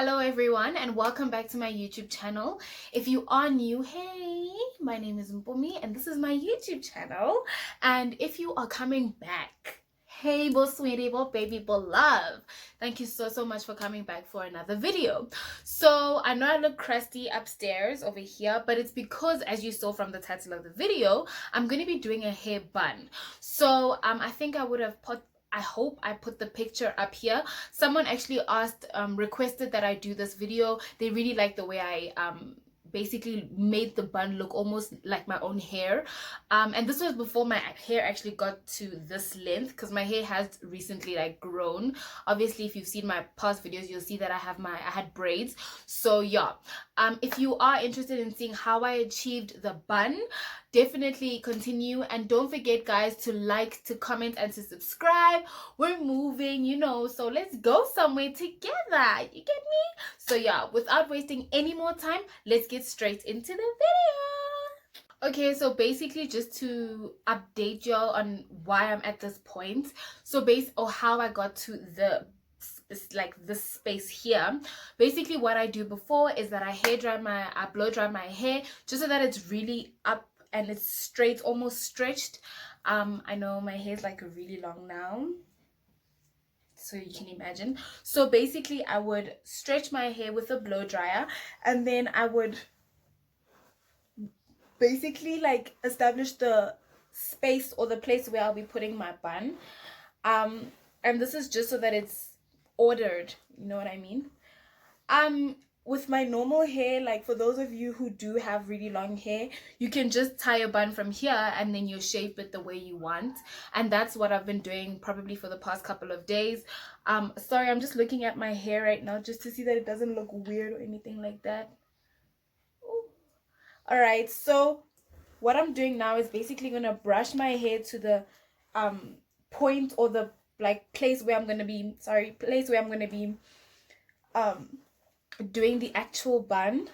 Hello everyone and welcome back to my YouTube channel. If you are new, hey, my name is Mpumi and this is my YouTube channel. And if you are coming back, hey bo sweetie bo baby bo love, thank you so much for coming back for another video. So I know I look crusty upstairs over here, but it's because, as you saw from the title of the video, I'm going to be doing a hair bun. So I think I hope I put the picture up here. Someone actually requested that I do this video. They really like the way I basically made the bun look almost like my own hair, and this was before my hair actually got to this length, because my hair has recently grown. Obviously, if you've seen my past videos, you'll see that I had braids. So yeah, if you are interested in seeing how I achieved the bun, definitely continue, and don't forget guys to like, to comment, and to subscribe. We're moving, so let's go somewhere together, you get me? So yeah, without wasting any more time, let's get straight into the video. Okay, so basically, just to update y'all on why I'm at this point, or how I got to this space here. Basically, what I do before is that I blow dry my hair just so that it's really up and it's straight, almost stretched. I know my hair is really long now, so you can imagine. So basically, I would stretch my hair with a blow dryer, and then I would basically establish the space or the place where I'll be putting my bun. And this is just so that it's ordered, you know what I mean? With my normal hair, for those of you who do have really long hair, you can just tie a bun from here and then you shape it the way you want. And that's what I've been doing probably for the past couple of days. Sorry, I'm just looking at my hair right now just to see that it doesn't look weird or anything like that. All right, so what I'm doing now is basically gonna brush my hair to the point, or the place where I'm gonna be doing the actual bun.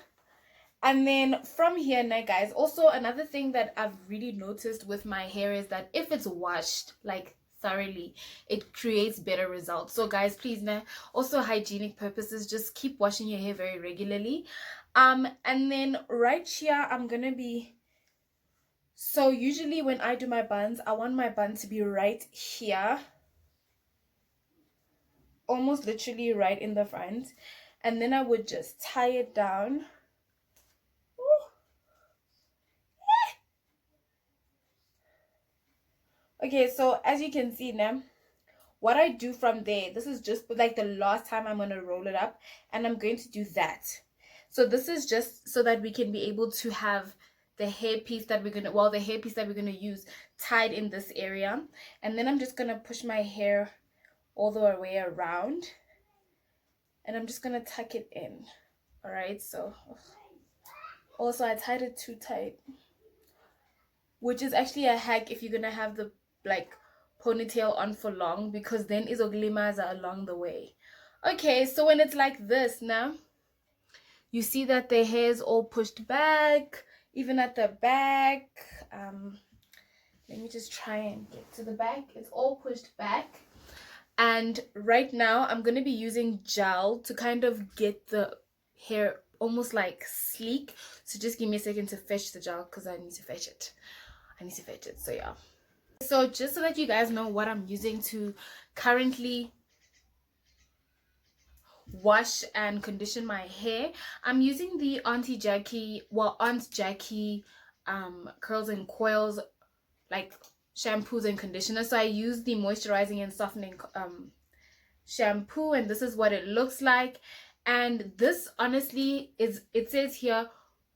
And then from here now guys, also another thing that I've really noticed with my hair is that if it's washed thoroughly, it creates better results. So guys, please now, also hygienic purposes, just keep washing your hair very regularly. And then right here I'm gonna be, so usually when I do my buns, I want my bun to be right here, almost literally right in the front, and then I would just tie it down. Okay, so as you can see now, what I do from there, this is just the last time I'm going to roll it up, and I'm going to do that. So this is just so that we can be able to have the hairpiece that we're going to use tied in this area. And then I'm just going to push my hair all the way around, and I'm just going to tuck it in. All right, so also I tied it too tight, which is actually a hack if you're going to have the ponytail on for long, because then izoglimaza along the way. Okay, so when it's like this now, you see that the hair is all pushed back, even at the back. Let me just try and get to the back. It's all pushed back. And right now I'm going to be using gel to kind of get the hair almost sleek. So just give me a second to fetch the gel, because I need to fetch it. So yeah. So just so that you guys know what I'm using to currently wash and condition my hair, I'm using the Aunt Jackie curls and coils shampoos and conditioners. So I use the moisturizing and softening shampoo, and this is what it looks like. And this honestly it says here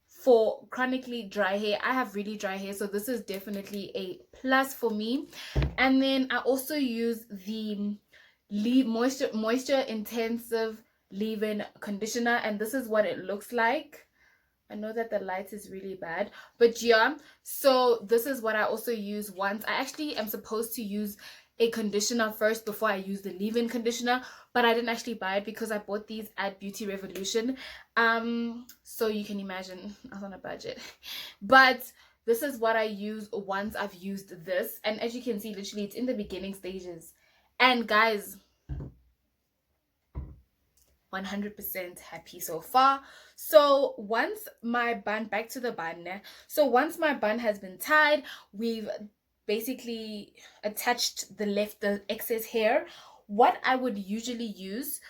for chronically dry hair. I have really dry hair, so this is definitely a plus for me. And then I also use the moisture intensive leave-in conditioner, and this is what it looks like. I know that the light is really bad, but yeah, so this is what I also use once. I actually am supposed to use a conditioner first before I use the leave-in conditioner, but I didn't actually buy it because I bought these at Beauty Revolution. So you can imagine I was on a budget. But this is what I use once I've used this, and as you can see, literally it's in the beginning stages. And guys, 100% happy so far. So once my bun, back to the bun, so once my bun has been tied, we've basically attached the excess hair. What I would usually use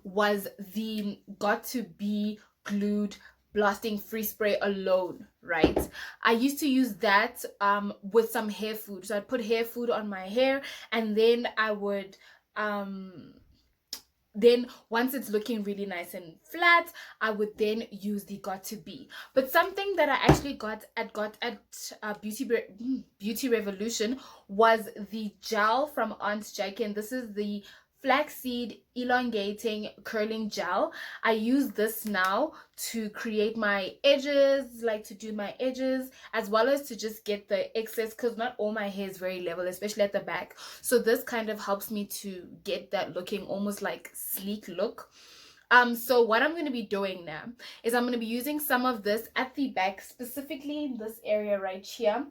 was the got to be glued blasting free spray alone, right? I used to use that with some hair food. So I'd put hair food on my hair, and then I would then once it's looking really nice and flat, I would then use the got to be. But something that I actually got at Beauty Revolution was the gel from Aunt Jackie, and this is the flaxseed elongating curling gel. I use this now to create my edges, like to do my edges, as well as to just get the excess, because not all my hair is very level, especially at the back. So this kind of helps me to get that looking almost like sleek look. So what I'm going to be doing now is I'm going to be using some of this at the back, specifically in this area right here.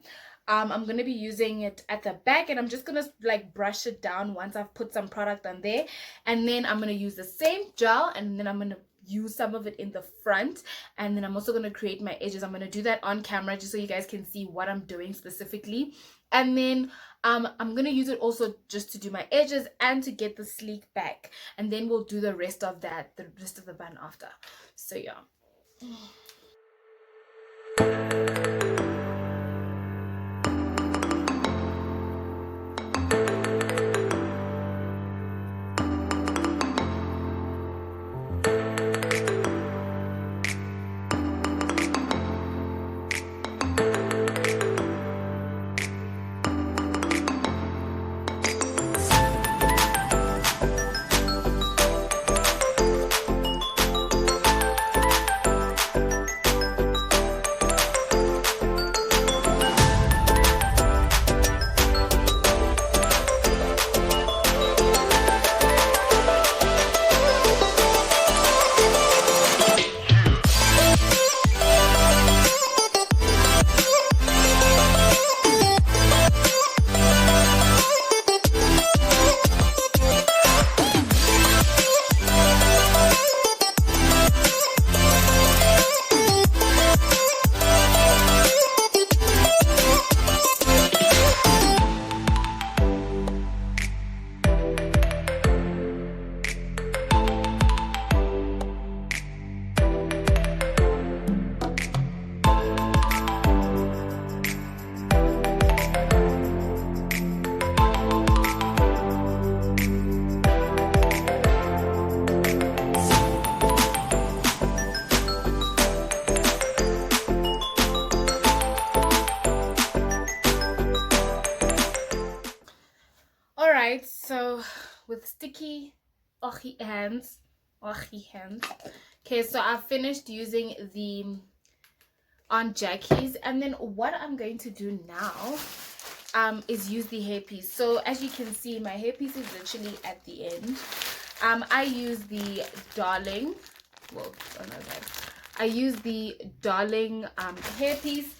I'm going to be using it at the back, and I'm just going to like brush it down once I've put some product on there. And then I'm going to use the same gel, and then I'm going to use some of it in the front, and then I'm also going to create my edges. I'm going to do that on camera just so you guys can see what I'm doing specifically. And then I'm going to use it also just to do my edges and to get the sleek back, and then we'll do the rest of that, the rest of the bun after. So yeah. Alright, so with sticky hands, okay, so I've finished using the Aunt Jackie's, and then what I'm going to do now is use the hairpiece. So as you can see, my hairpiece is literally at the end. I use the Darling, well, oh no guys, I use the Darling hairpiece,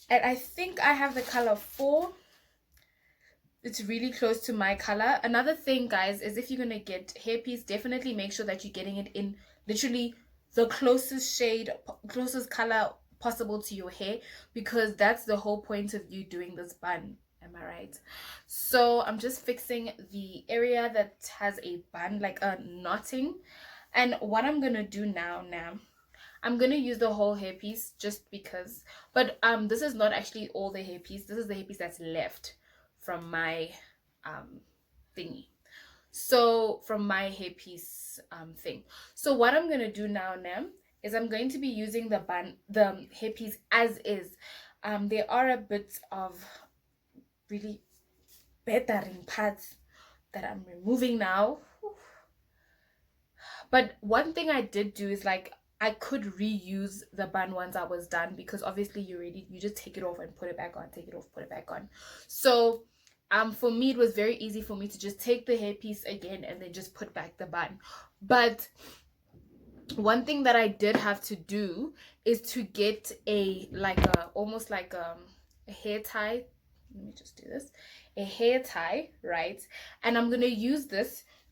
and I think I have the color 4. It's really close to my color. Another thing, guys, is if you're gonna get hairpiece, definitely make sure that you're getting it in literally the closest shade, closest color possible to your hair, because that's the whole point of you doing this bun. Am I right? So I'm just fixing the area that has a bun, like a knotting. And what I'm gonna do now, I'm gonna use the whole hairpiece just because, but this is not actually all the hairpiece. This is the hairpiece that's left from my thingy, so from my hairpiece thing. So what I'm gonna do now is I'm going to be using the hairpiece as is. There are a bit of really bettering parts that I'm removing now, but one thing I did do is, like, I could reuse the bun once I was done, because obviously you just take it off and put it back on, take it off, put it back on. So for me, it was very easy for me to just take the hairpiece again and then just put back the bun. But one thing that I did have to do is to get almost like a hair tie. Let me just do this. A hair tie, right? And I'm gonna use this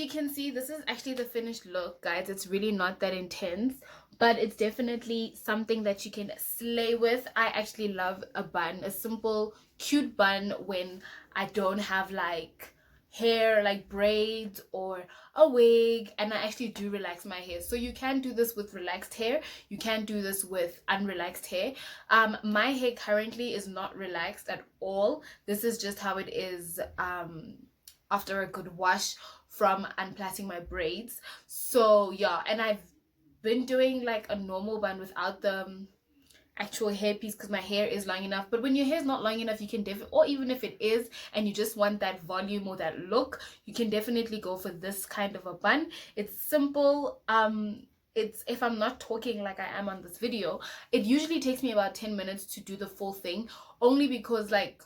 you can see, this is actually the finished look, guys. It's really not that intense, but it's definitely something that you can slay with. I actually love a bun, a simple cute bun, when I don't have like hair, like braids or a wig, and I actually do relax my hair. So you can do this with relaxed hair, you can do this with unrelaxed hair. My hair currently is not relaxed at all. This is just how it is after a good wash from unplaiting my braids. So yeah, and I've been doing like a normal bun without the actual hairpiece because my hair is long enough. But when your hair is not long enough, you can definitely, or even if it is and you just want that volume or that look, you can definitely go for this kind of a bun. It's simple. It's, if I'm not talking like I am on this video, it usually takes me about 10 minutes to do the full thing, only because like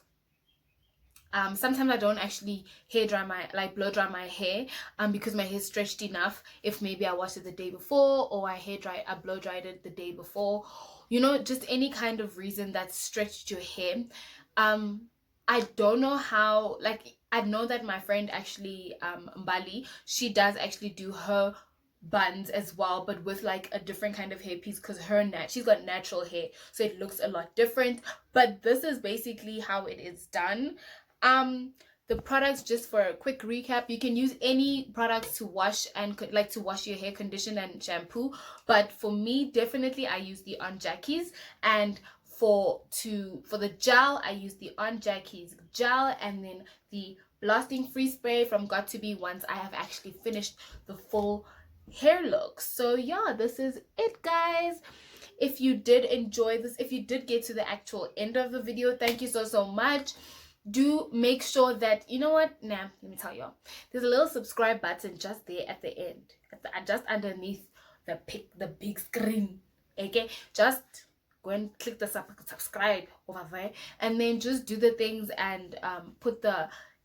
sometimes I don't actually blow dry my hair because my hair is stretched enough. If maybe I washed it the day before, or I blow dried it the day before, you know, just any kind of reason that stretched your hair. I don't know how, like, I know that my friend actually Mbali, she does actually do her buns as well, but with like a different kind of hairpiece, because she's got natural hair, so it looks a lot different. But this is basically how it is done. The products, just for a quick recap, you can use any products to wash and to wash your hair, condition and shampoo, but for me, definitely I use the On Jackies, and for the gel, I use the On Jackies gel, and then the blasting free spray from Got To Be once I have actually finished the full hair look. So yeah, this is it, guys. If you did enjoy this, if you did get to the actual end of the video, thank you so much. Do make sure that, you know what, let me tell y'all, there's a little subscribe button just there at the end, just underneath the big screen. Okay, just go and click the subscribe over there, and then just do the things and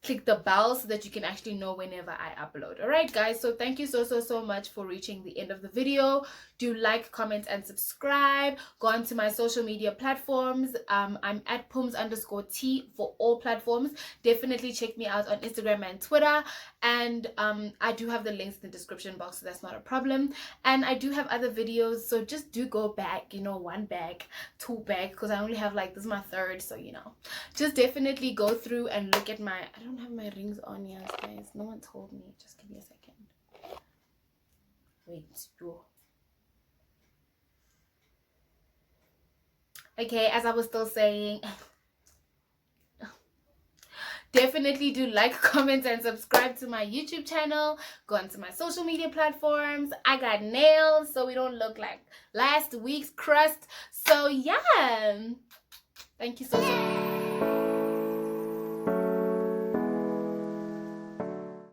click the bell so that you can actually know whenever I upload. All right, guys, so thank you so much for reaching the end of the video. Do like, comment and subscribe. Go on to my social media platforms. I'm at pums_t for all platforms. Definitely check me out on Instagram and Twitter, and I do have the links in the description box, so that's not a problem. And I do have other videos, so just do go back, you know, 1 bag, 2 bag, because I only have like, this is my 3rd, so you know, just definitely go through and look at my, I don't have my rings on yet, guys. No one told me. Just give me a second. Wait, okay, as I was still saying, definitely do like, comment and subscribe to my YouTube channel. Go onto my social media platforms. I got nails so we don't look like last week's crust. So yeah, thank you so much.